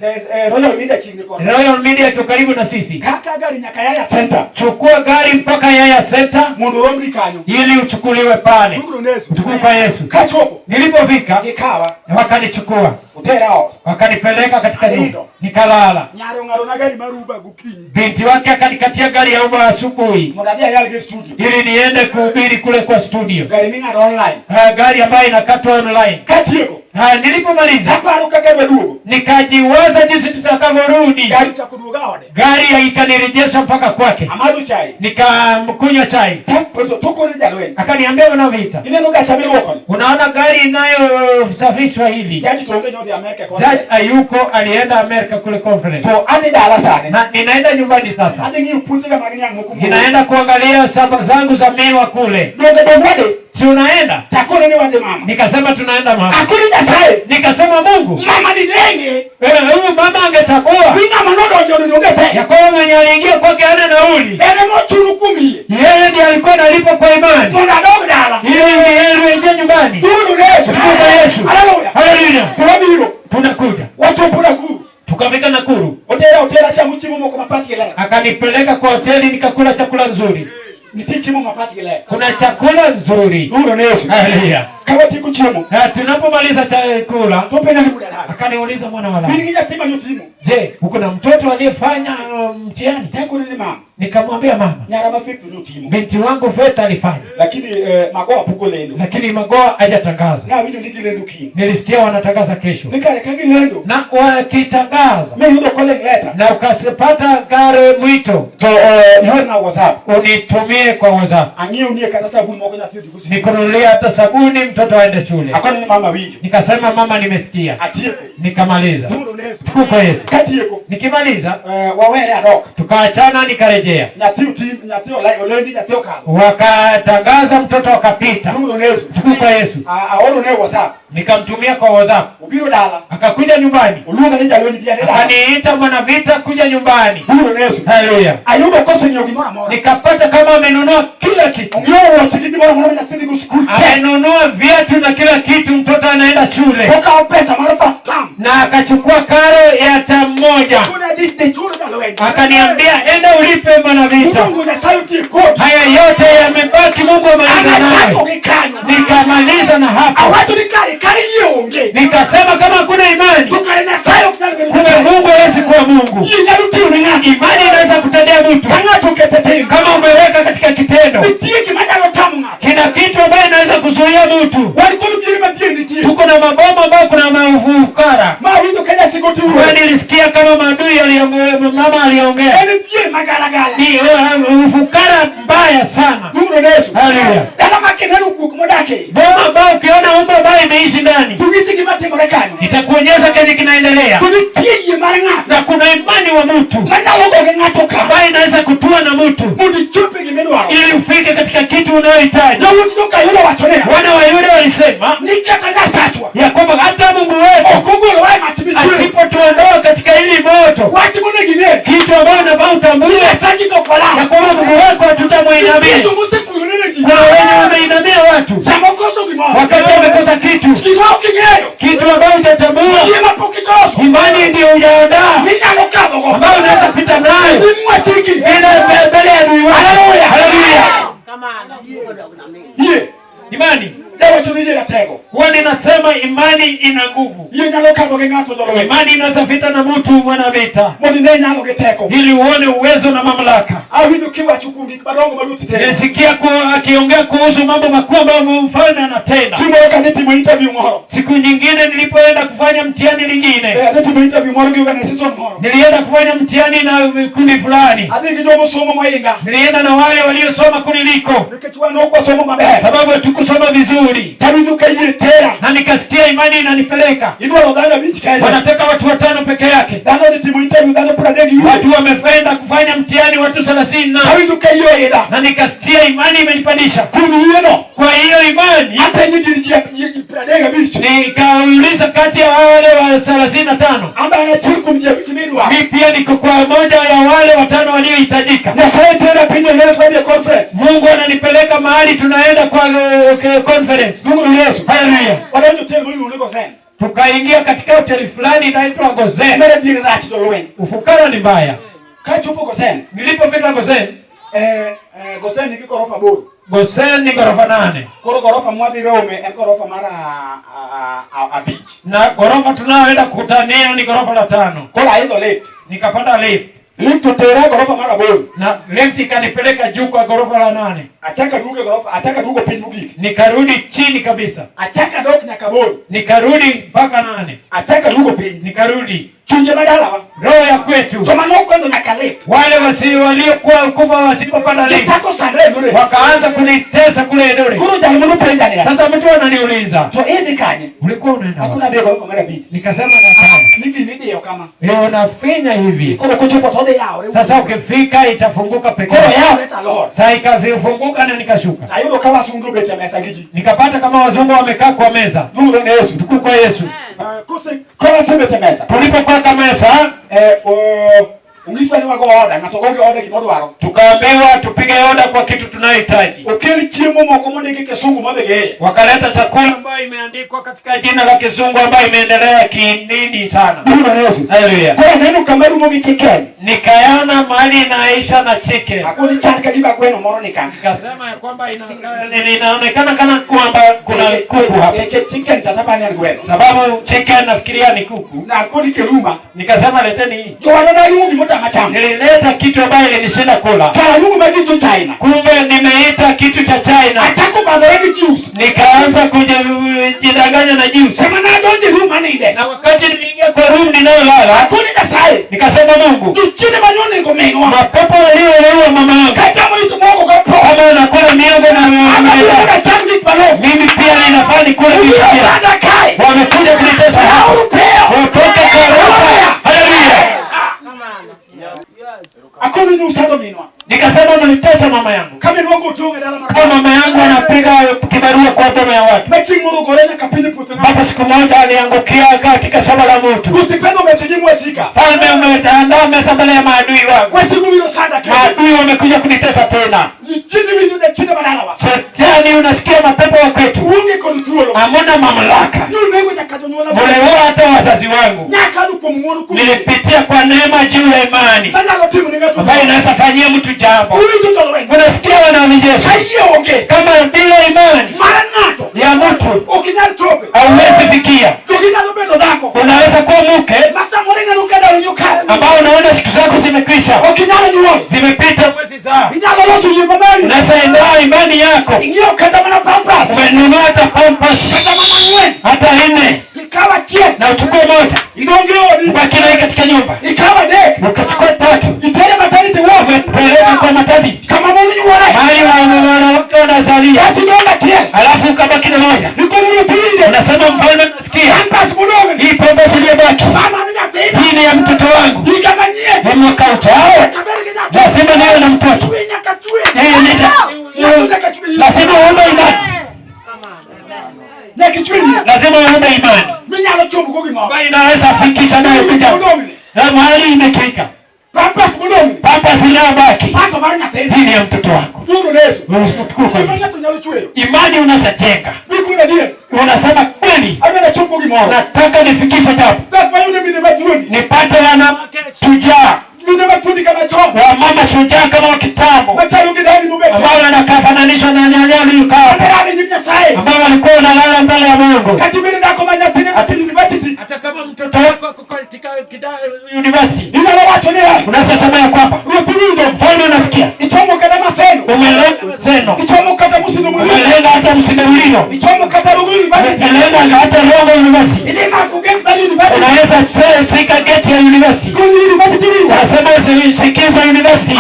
Royal Media chini kwa. Royal Media iko karibu na sisi. Kaka gari Nyakayaya Center. Chukua gari mpaka Yaya Center. Mundu romri kanyo. Ili uchukuliwe pale. Ndugu Yesu. Tukufu Yesu. Kachopo. Nilipofika Kikawa. Wakanichukua. Utera hao. Wakanipeleka katika nyumba. Nikalala. Nyaro ngaro na gari maruba gukinyi. Binti wake akanikatia gari ya Uber asubuhi. Mwangalia yale studio. Ili niende kuhubiri kule kwa studio. Gari minga online. Gari ambayo inakatwa online. Katieko. Nilipomaliza. Hapana kaka duo. Nikajiwaza jinsi tutakavyorudi. Gari cha kuduga ode. Gari ikanirejesha mpaka kwake. Amadu chai. Nikamkunywa chai. Tuko ni jalwe. Akaniambia unavita. Ile ndo cha wako. Unaona gari inayosafishwa hili. Jaji tuongee nyote Amerika kwa. Jaji ayuko alienda Amerika kule conference. To ande dala sana. Na ninaenda nyumbani sasa. Hadi ni uputi kama magani yangu huko. Ninaenda kuangalia shamba zangu za miwa kule. Ndio si unaenda? Takuna ni wande mama. Nikasema tunaenda mama. Akuni nyasaye. Nikasema Mungu. Mama ni denge. Huyu mama angetambua. Winga manodo ndio niongeze. Yakobo mwenye aliingia kwake hana nauli. Ene mochuru kumi. Yeye ndiye alikuwa analipa kwa imani. Mbona dogo dala. Yeye ndiye nyumbani. Tunu Yesu. Tukufu Yesu. Haleluya. Haleluya. Kulabiro. Tunakuja. Watu puna kuru. Tukafika Nakuru. Hotela cha mchimu moko mapati kile. Akanipeleka kwa hoteli nikakula chakula nzuri. Nitichimu mapati kile. Kuna chakula nzuri. Ndio Yesu. Haleluya. Kawati kuchimu. Tunapomaliza chakula, tupenda ni budala. Akaniuliza mwana wala. Ningija tima nyutimu. Je, uko na mtoto aliyefanya mtihani? Tako ni mama. Nikamwambia mama. Nyara mafitu nyutimu. Binti wangu Feta alifanya. Lakini magoa puko lendo. Lakini magoa hajatangaza. Na wito niki lendo ki. Nilisikia wanatangaza kesho. Nikale kangi lendo. Na wakitangaza. Mimi ndo kole letter. Na ukasipata gari mwito. To na WhatsApp. Unitumie kwa WhatsApp. Angie unie kana sabuni moko na fitu kusi. Nikununulia hata sabuni mtoto aende shule. Akoni ni mama wiji. Nikasema mama nimesikia. Atieko. Nikamaliza. Tukufu Yesu. Katieko. Nikimaliza wawele adoka. Tukaachana nikarejea. Nyatio olendi nyatio kalo. Wakatangaza mtoto akapita. Tukufu Yesu. Aolo ne WhatsApp. Nikamtumia kwa WhatsApp. Ubiro dala. Akakuja nyumbani. Uluga nija lweni dia dala. Akaniita Mwanavita kuja nyumbani. Yesu. Haleluya. Ayuba kosa nyogi mora. Nikapata kama amenunua kila kitu. Ngio wachikidi mora nyatindi ku school. Amenunua viatu na kila kitu, mtoto anaenda shule. Poka pesa mara first time. Na akachukua karo ya tamoja. Kuna dite churu galweni. Akaniambia enda ulipe Mwanavita. Mungu na sauti kodi. Haya yote yamebaki, Mungu amaliza nayo. Nikamaliza na hapo. Awatu nikari yonge. Nikasema kama kuna imani. Tukale na sayo kutale. Kumbe Mungu hawezi kuwa Mungu. Imani inaweza kutendea mtu. Kama umeweka katika kitendo. Bitie kimajalo tamu Kina kitu ambayo inaweza kuzuia mtu. Tuko na maboma ambayo kuna maufukara. Wewe nilisikia kama maadui aliongea, mama aliongea. Ni ufukara mbaya sana. Haleluya. Boma ambao ukiona umma ambayo imeishi ndani, itakuonyesha kile kinaendelea. Na kuna imani wa mtu ambayo inaweza kutua na mtu ili ufike katika kitu unayohitaji. Wana wa Yuda walisema ya kwamba hata Mungu wetu asipotuondoa katika hili moto, kitu ambayo unafaa utambue ya kwamba Mungu wako hatutamuinamia. Kuna wenye wameinamia watu wakati wamekosa kitu ambayo utatambua. Imani ndio ujaondaa ambayo unaweza pita nayo mbele ya adui wako. Haleluya. Imani. Kwa ninasema imani ina nguvu. Imani inaweza vita na mtu mwana vita. Ili uone uwezo na mamlaka. Nisikia akiongea kuhusu mambo makubwa ambayo mfalme anatenda. Siku nyingine nilipoenda kufanya mtihani lingine. Nilienda kufanya mtihani na kundi fulani. Nilienda na wale waliosoma kuniliko. Sababu tukusoma vizuri. Na nikasikia imani inanipeleka. Wanataka watu 5 peke yake. Watu wameenda kufanya mtihani watu 30 na nikasikia imani imenipandisha. Kwa hiyo imani nikauliza kati ya wale wa 35 mimi pia niko kwa moja ya wale 5 waliohitajika. Mungu ananipeleka mahali tunaenda kwa conference. Haleluya. Tukaingia katika hoteli fulani inaitwa Gozen. Ufukara ni mbaya. Nilipofika Gozen, Gozen ni ghorofa bora. Gozen ni ghorofa 8. Ghorofa moja Rome, ghorofa mara a beach. Na ghorofa tunaoenda kukutania ni ghorofa la 5. Kola hizo lift. Nikapanda lift. Lift tutera ghorofa mara bora. Na lift ikanipeleka juu kwa ghorofa la 8. Ataka dugo pinduki. Nikarudi chini kabisa. Ataka dok na kaboni. Nikarudi mpaka 8. Ataka dugo pin. Nikarudi. Chunje badala wa. Roho ya kwetu. Kama no kwanza na kalift. Wale waliokuwa kufa wasipopanda lift. Kitako sandre dure. Wakaanza kunitesa kule dure. Kuru jamu mpenda ni. Sasa mtu ananiuliza. To edi kanye. Ulikuwa unaenda? Hakuna dego ghorofa mara pili. Nikasema nataka. Ndio kama. Leo nafinya hivi. Kuru kuchupa tode yao. Sasa ukifika itafunguka pekee. Kuru yao leta Lord. Sasa ikafunguka na nikashuka. Ayudo kama sungu bete mesa giji. Nikapata kama wazungu wamekaa kwa meza. Mungu ni Yesu. Tuko kwa Yesu. Kama sembete mesa. Tulipokuwa kwa meza, ungiswa ni wako order na tokoke order kimodo waro. Tukaambiwa tupige order kwa kitu tunayohitaji. Ukili chiemo moko mondeke Kizungu mabege. Wakaleta chakula ambayo imeandikwa katika jina la Kizungu ambayo imeendelea kinini sana. Mungu ni Yesu. Haleluya. Kwa neno kamaru mogi chicken. Nikaona mahali inaisha na chicken. Hakuna changa liba kwenu moronika. Nikasema ya kwamba inaonekana kana kwamba kuna kuku hapa. Chicken tatapa ni ngwe. Sababu chicken nafikiria ni kuku. Na kodi kiruma. Nikasema leteni hii. Joana yungi mota machamba. Nilileta kitu ambayo ilinishinda kula. Kwa yungi magitu China. Kumbe nimeita kitu cha China. Achako badaleni juice. Nikaanza kujidanganya na juice. Sema na donje room ninde. Na wakati nimeingia kwa room ninayolala, hakuna kasai. Nikasema Mungu. Chini manone ngomeno. Mapepo waliolewa mama yangu. Kachamo itu Mungu kwa pro. Kama unakula miogo na miogo. Changi palo. Mimi pia ninafaa nikule miogo. Wamekuja kunitesa hapa. Watoke kwa roho. Haleluya. Akoni ni usado minwa. Nikasema mnitesa mama yangu. Kama ni wangu utunge dala mara. Kama mama yangu anapiga kibarua kwa boma ya watu. Mechi ngoro gorena kapini puto. Baba siku moja aliangukia katika shamba la mtu. Utipendo meseji mwesika. Falme umeandaa meza mbele ya maadui wangu. Wesiku milo sada kaya. Maadui wamekuja kunitesa tena. Chini vitu de chini badala wa. Shetani unasikia mapepo wa kwetu. Unge kontrolo. Hamuna mamlaka. Nunengo nyakatonyola. Mlewa hata wazazi wangu. Nyakadu kwa mwono kwa. Nilipitia kwa neema juu ya imani. Bana timu ningatu. Ambayo inaweza fanyia mtu jambo. Unasikia wanaonijesha. Kama bila imani ya mtu hauwezi fikia. Unaweza kuwa mke ambao unaona siku zako zimekwisha. Zimepita mwezi zao. Unaweza endea imani yako yako. Ingio kata mana pampas. Umenunua hata pampas. Kata mana ngwen. Hata 4. Ikawa chie. Na uchukue moja. Idongeoni. Ubaki naye katika nyumba. Ikawa dek. Ukachukua 3. Itere maternity ward. Umepeleka kwa maternity. Kama Mungu ni wale. Mahali wanawake wanazalia. Watu donga chie. Alafu ukabaki na moja. Niko nuru tulinde. Unasema mfalme nasikia. Pampas mudogo. Hii pampas iliyobaki. Mama amejatenda. Hii ni ya mtoto wangu. Ikamanyie. Ni mwaka ujao. Lazima niwe na mtoto. Lazima uombe imani. Lazima uombe imani. Bali inaweza fikisha nayo kuja. Na mahali imefika. Pampas iliyobaki. Hii ni ya mtoto wako. Imani unazajenga. Unasema kweli. Nataka nifikishe jambo. Nipate wanawake shujaa. Wamama shujaa kama wa kitambo. Ambao wanakafananishwa na nyanya aliyokaa. Ambao walikuwa wanalala mbele ya Mungu. Hata kama mtoto wako ako katika university. Unasema ya kwamba mfalme unasikia. Umelenga seno. Umelenga hata msindaulio. Umelenga hata Rongo University. Unaweza sika geti ya university. Unasema sikiza university.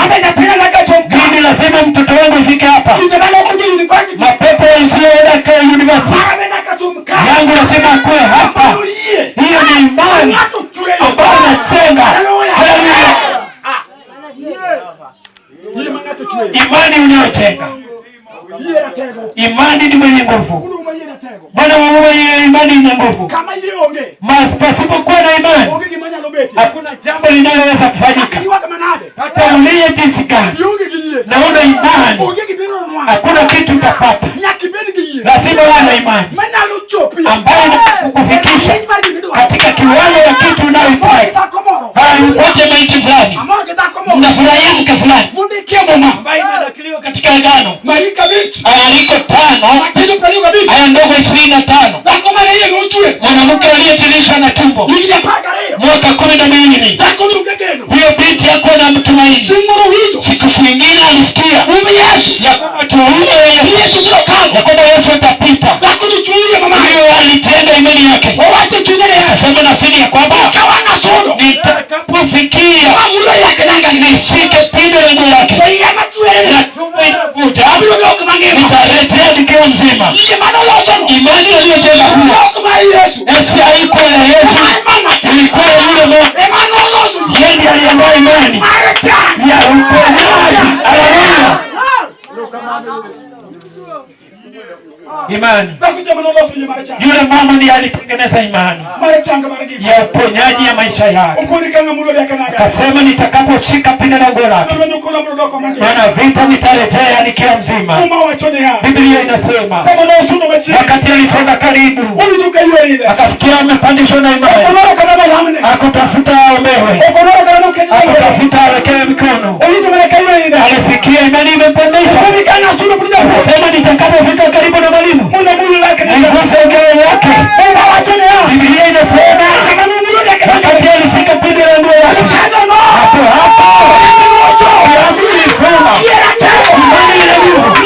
Mimi lazima mtoto wangu ifike hapa. Mapepo isiyoenda kwa university. Yangu lazima akue hapa. Hiyo ni imani ambayo inajenga. Haleluya. Imani unayojenga. Imani ni mwenye nguvu. Bwana wangu imani ni nguvu. Pasipokuwa na imani hakuna jambo linaloweza kufanyika. Hata ulie jinsi gani na una imani hakuna kitu utapata. Lazima uwe na imani ambayo inakufikisha katika kiwango ya kitu unayohitaji. Wote maiti fulani mnafurahia mke fulani ambaye inanakiliwa katika agano aliko 5 aya ndogo 25. Mwanamke aliyetirishwa na tumbo mwaka 12. Huyo binti hakuwa na mtumaini. Siku nyingine alisikia ya kwamba tuume Yesu ya kwamba Yesu atapita. Huyo alitenda imani yake. Akasema nafsini ya kwamba nitakapofikia nishike pindo la nguo yake na tumbo inavuja nitarejea nikiwa mzima. Imani aliyojenga huyo Yesu haikuwa ya Yesu, ilikuwa yule Mungu. Yeye ndiye aliandaa imani ya uponyaji. Haleluya. Imani. Yule mama ndiye alitengeneza imani ya uponyaji ya maisha yake. Akasema nitakaposhika pindo la nguo lake maana vita nitarejea nikiwa mzima. Biblia inasema wakati alisonga karibu akasikia amepandishwa na imani. Akutafuta omewe, akutafuta awekee mikono. Alisikia imani imepandishwa. Akasema nitakapofika karibu na mwalimu niguse ngao yake. Biblia inasema wakati alishika pindo la nguo yake hapo imani ina nguvu.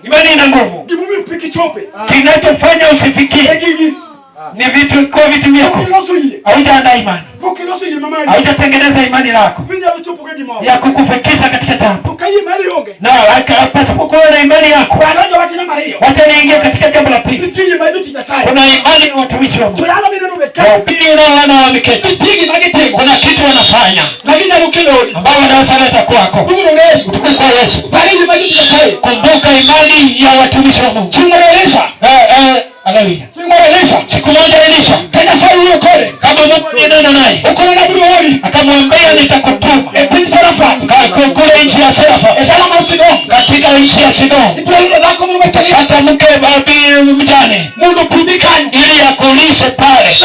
Imani ina nguvu. Kinachofanya usifikie ni vitu kwa vitu vyako. Haujaandaa imani. Haujatengeneza imani lako ya kukufikisha katika jambo. Na pasipokuwa na imani yako wacha niingie katika jambo la pili. Kuna imani ya watumishi wa Mungu. Wahubiri unaoona wameketi, kuna kitu wanafanya ambao wanaweza leta kwako utukufu kwa Yesu. Kumbuka imani ya watumishi wa Mungu. Haleluya. Siku moja Elisha kama Mungu aliyenena naye akamwambia nitakutuma kule nchi ya Sarefat katika nchi ya Sidon hata mke mjane ili akulishe pale.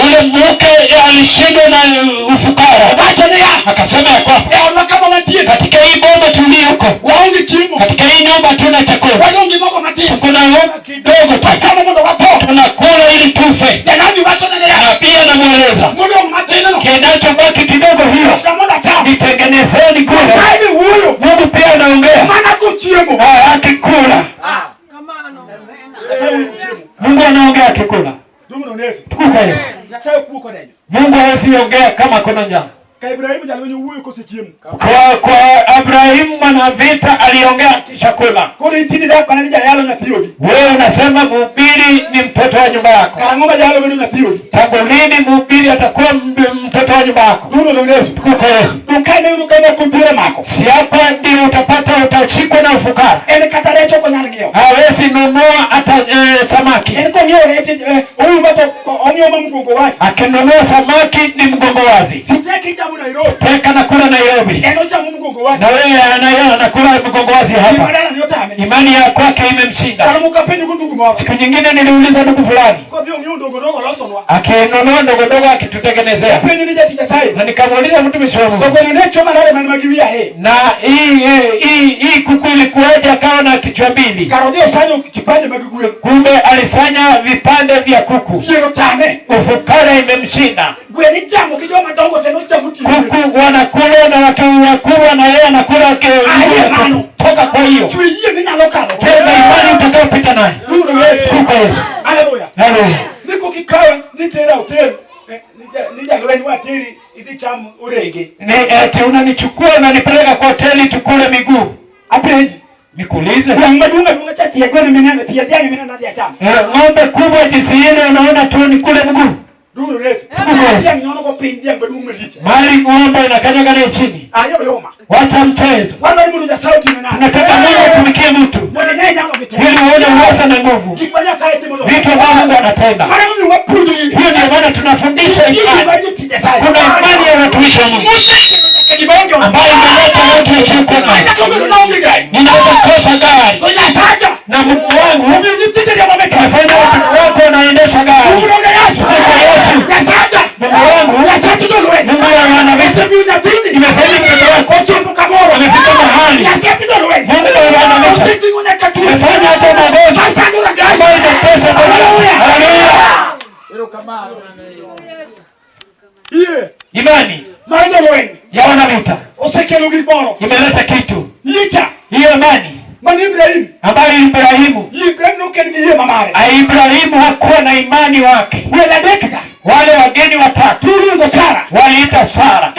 Ule mke alishindwa na ufukara. Akasema ya kwamba katika hii boma tulioko, katika hii nyumba tuna chakula, kuna kidogo tunakula ili tufe. Na pia namweleza kinachobaki kidogo hiyo nitengenezeni kula. Mungu pia anaongea akikula. Mungu anaongea akikula. Mungu hasiongea kama kuna njaa. Kwa Abrahimu mwana vita aliongea chakula. Wewe unasema mhubiri ni mtoto wa nyumba yako. Tangu lini mhubiri atakuwa mtoto wa nyumba yako? Si hapa ndio utapata utachikwa na ufukara. Hawezi nunua hata samaki. Akinunua samaki ni mgongo wazi. Teka nakula Nairobi. Na wewe anakula mgongo wazi hapa. Imani ya kwake imemshinda. Siku nyingine niliuliza ndugu fulani. Akinunua ndogo ndogo akitutengenezea. Na nikamuuliza mtumishi wa Mungu. Na hii kuku ilikuwaje akawa na kichwa mbili? Kumbe alisanya vipande vya kuku. Ufukara imemshinda. Kuku wanakula na watu wakubwa na yeye anakula toka. Kwa hiyo tena imani utakayopita naye kuko Yesu. Haleluya. Niko kikao nitera hotel nijalweni wateri idichamu urenge. Eti unanichukua unanipeleka kwa hoteli tukule miguu. Apeji. Nikuulize. Dunga chati ya kwani menene pia jani menene na chama. Ng'ombe kubwa jinsi ile unaona tu nikule miguu. Dunga Yesu. Pia ninaona kwa pindia mbadunga licha. Mali ng'ombe inakanyaga na chini. Ayo yoma. Wacha mchezo. Wala Mungu ya sauti menene. Tunataka Mungu atumikie mtu. Ili uone uweza na nguvu. Vitu ambavyo Mungu anatenda. Hiyo ndio maana tunafundisha imani. Kuna imani ya watumishi wa Mungu ambayo inaleta watu wachukue. Ninaweza kosa gari na Mungu wangu amefanya watu wako wanaendesha gari. Mungu wangu Mungu anavisa imefanya mtoto wako amefika mahali. Mungu anavisa imefanya hata magonjwa ambayo inatesa. Haleluya. Imani ya wanavita imeleta kitu. Hiyo imani ambayo Ibrahimu hakuwa na imani wake. Wale wageni watatu waliita Sara.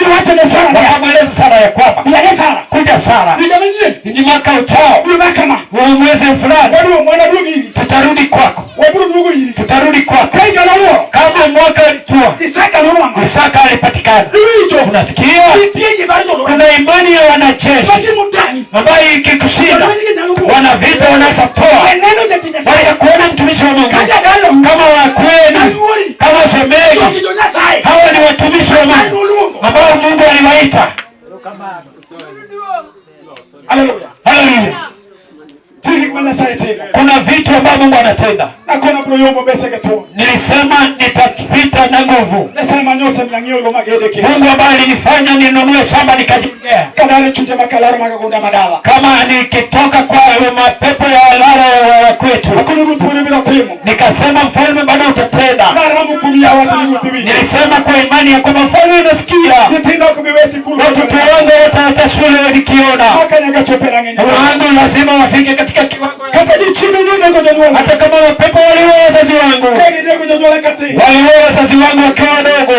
Wakamweleza Sara ya kwamba kuja Sara, ni mwaka ujao mwezi fulani tutarudi kwako. Tutarudi kwako. Kama mwaka ulitua Isaka alipatikana. Unasikia? Kuna imani ya wanajeshi ambayo ikikushinda wanavita wanasatoa. Waya kuona mtumishi wa Mungu kama wakweli, kama semegi. Hawa ni watumishi wa Mungu ambao Mungu aliwaita. Haleluya. Haleluya. Kuna vitu ambavyo Mungu anatenda. Nilisema nitapita na nguvu. Mungu ambaye alinifanya ninunue shamba nikajengea. Kama nikitoka kwa mapepo ya lara ya kwetu. Nikasema mfalme bado utatenda. Nilisema kwa imani ya kwamba mfalme unasikia. Watoto wangu wataacha shule nikiona. Wangu lazima wafike katika kiwango. Hata kama mapepo waliua wazazi wangu. Waliua wazazi wangu wakiwa wadogo.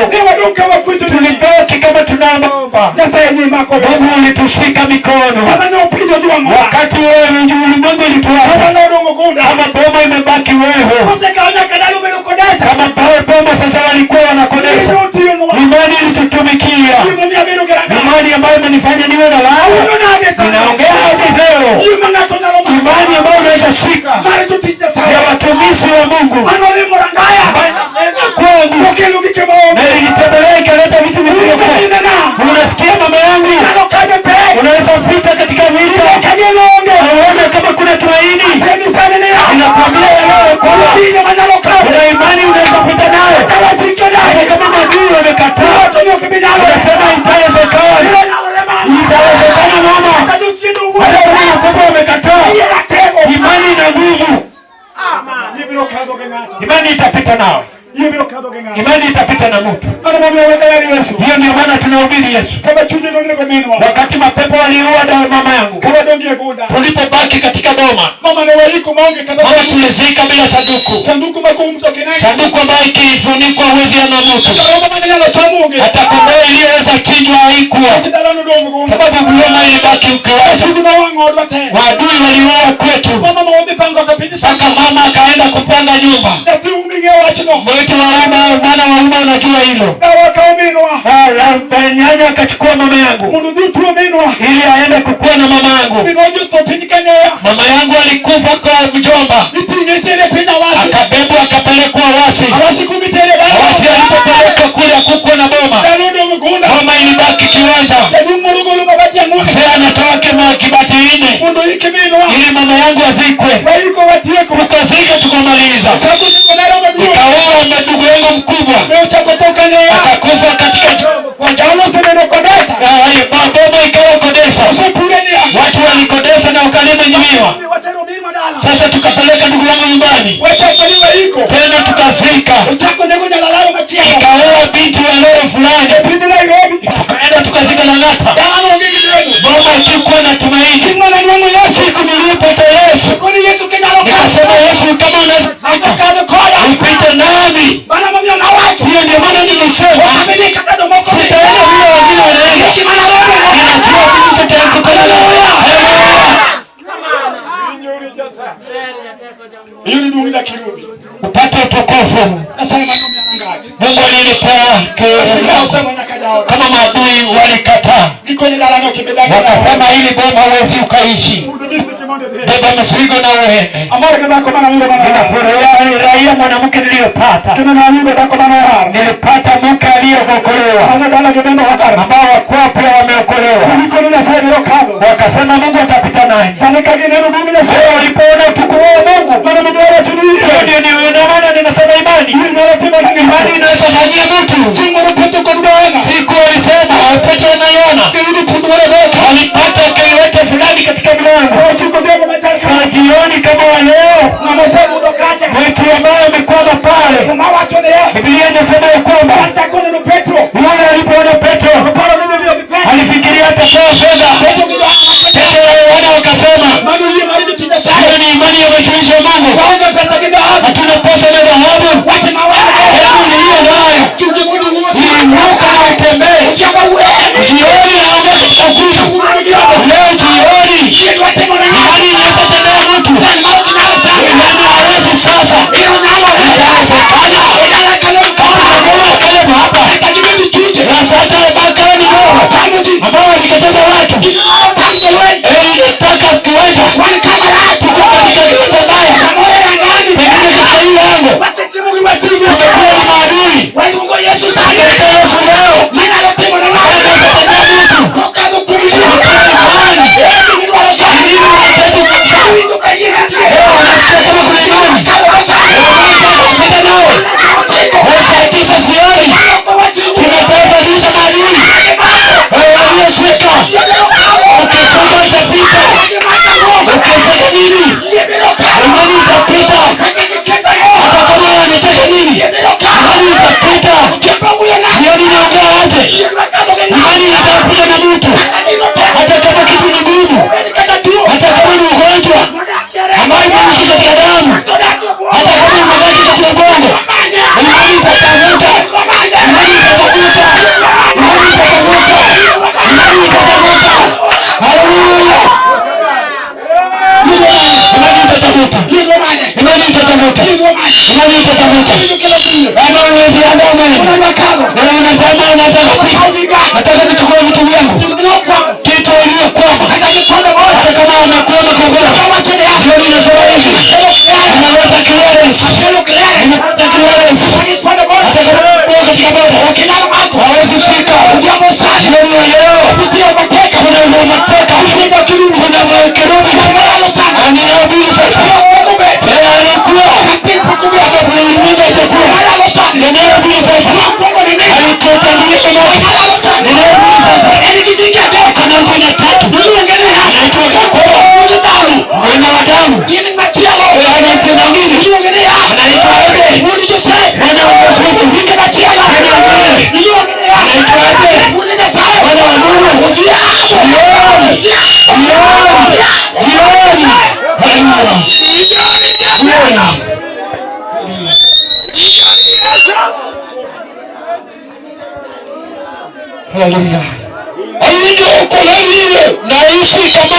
Tulibaki kama tunaomba. Mungu ulitushika mikono. Wakati wewe ulimwengu ulituacha. Kama boma imebaki wewe. Kama boma sasa walikuwa wanakodesha. Imani ilitutumikia. Imani ambayo imenifanya niwe na lao. Ninaongea hadi leo. Imani ambayo unaweza shika ya watumishi wa Mungu. Na ilitembelea ikaleta vitu visivyo. Unasikia mama yangu? Unaweza pita katika vita. Unaona kama kuna tumaini. Ninakwambia leo kwamba kuna imani unaweza pita nayo. Hata kama maadui wamekataa. Unasema itawezekana. Itawezekana mama. Hata kama mapepo wamekataa. Imani na nguvu. Imani itapita nao. Imani itapita na mtu. Hiyo ndio maana tunahubiri Yesu. Wakati mapepo waliua mama yangu, tulipobaki katika boma, mama tulizika bila sanduku. Sanduku ambayo ikifunikwa huwezi ona mtu. Hata kondoo iliyoweza chinjwa haikuwa. Sababu boma ilibaki ukiwaza. Waadui waliua kwetu. Saka mama akaenda kupanga nyumba. Mwetu mwana wa uma unajua hilo. Nyanya akachukua mama yangu ili aende kukua na mama yangu. Mama yangu alikufa kwa mjomba, akabebwa akapelekwa Wasi. Wasi alipopelekwa kule kukua na boma, boma ilibaki kiwanja. Mzee anatoa kibati ine ili mama yangu azikwe. Tukazika tukamaliza. Ikawa ndugu yangu mkubwa akakufa katika boma ikawa Kodesa. Watu walikodesa na wakalima nyimiwa. Sasa tukapeleka ndugu yangu nyumbani tena tukazika. Ikawa binti wa leo fulani, tukaenda tukazika na ngata. Boma ikikuwa na tumaini. Siku nilipata Yesu nikasema, Yesu kama unazika upite nami. Hiyo ndio maana nilisema sitaenda vile wengine wanaenda. Ninajua mimi sitaikutana na wewe. Upate utukufu. Mungu alinipea kama maadui walikataa, wakasema hili boma huwezi ukaishi, beba mzigo na uende. Ninafurahia mwanamke niliyopata. Nilipata mke aliyeokolewa, ambao wakuwa pia wameokolewa. Wakasema Mungu atapita naye. Walipoona utukufu wa Mungu, ndio maana ninasema imani inaweza fanyia mtu. Siku alisema Petro na Yohana walipata kiwete fulani katika mlango. Saa jioni kama wa leo, mtu ambaye amekwama pale, Biblia inasema ya kwamba yule alipoona Petro alifikiria atatoa fedha. Petro na Yohana wakasema, hiyo ni imani ya watumishi wa Mungu. Hatuna pesa na dhahabu, hebu niliyo nayo ilimuka na utembee. Jioni naongeza chakula. Leo jioni imani inaweza tendea mtu. Imani hawezi sasa. Itawezekana. Kalebu hapa na sata bakara ni roho ambao walikataza watu. Nataka kiwanja tuko katika kiwanja mbaya. Pengine kisahii yangu tumekuwa ni maadui. Katika Yesu leo nataka nichukue vitu vyangu. Kitu iliyokwama hata kama wamekuona kwa jioni nasema hivi, unaweza clearance. Unapata clearance. Hata kama uko katika boda hawezi shika. Jioni ya leo kuna umateka, kuna mwekerubi aninabii sasa. Alikuwa kuna ulimwengu itakuwa ninabii sasa. Alikuwa tandulia kama ninabii sasa. Haleluya. Alindo koleriye na ishi kama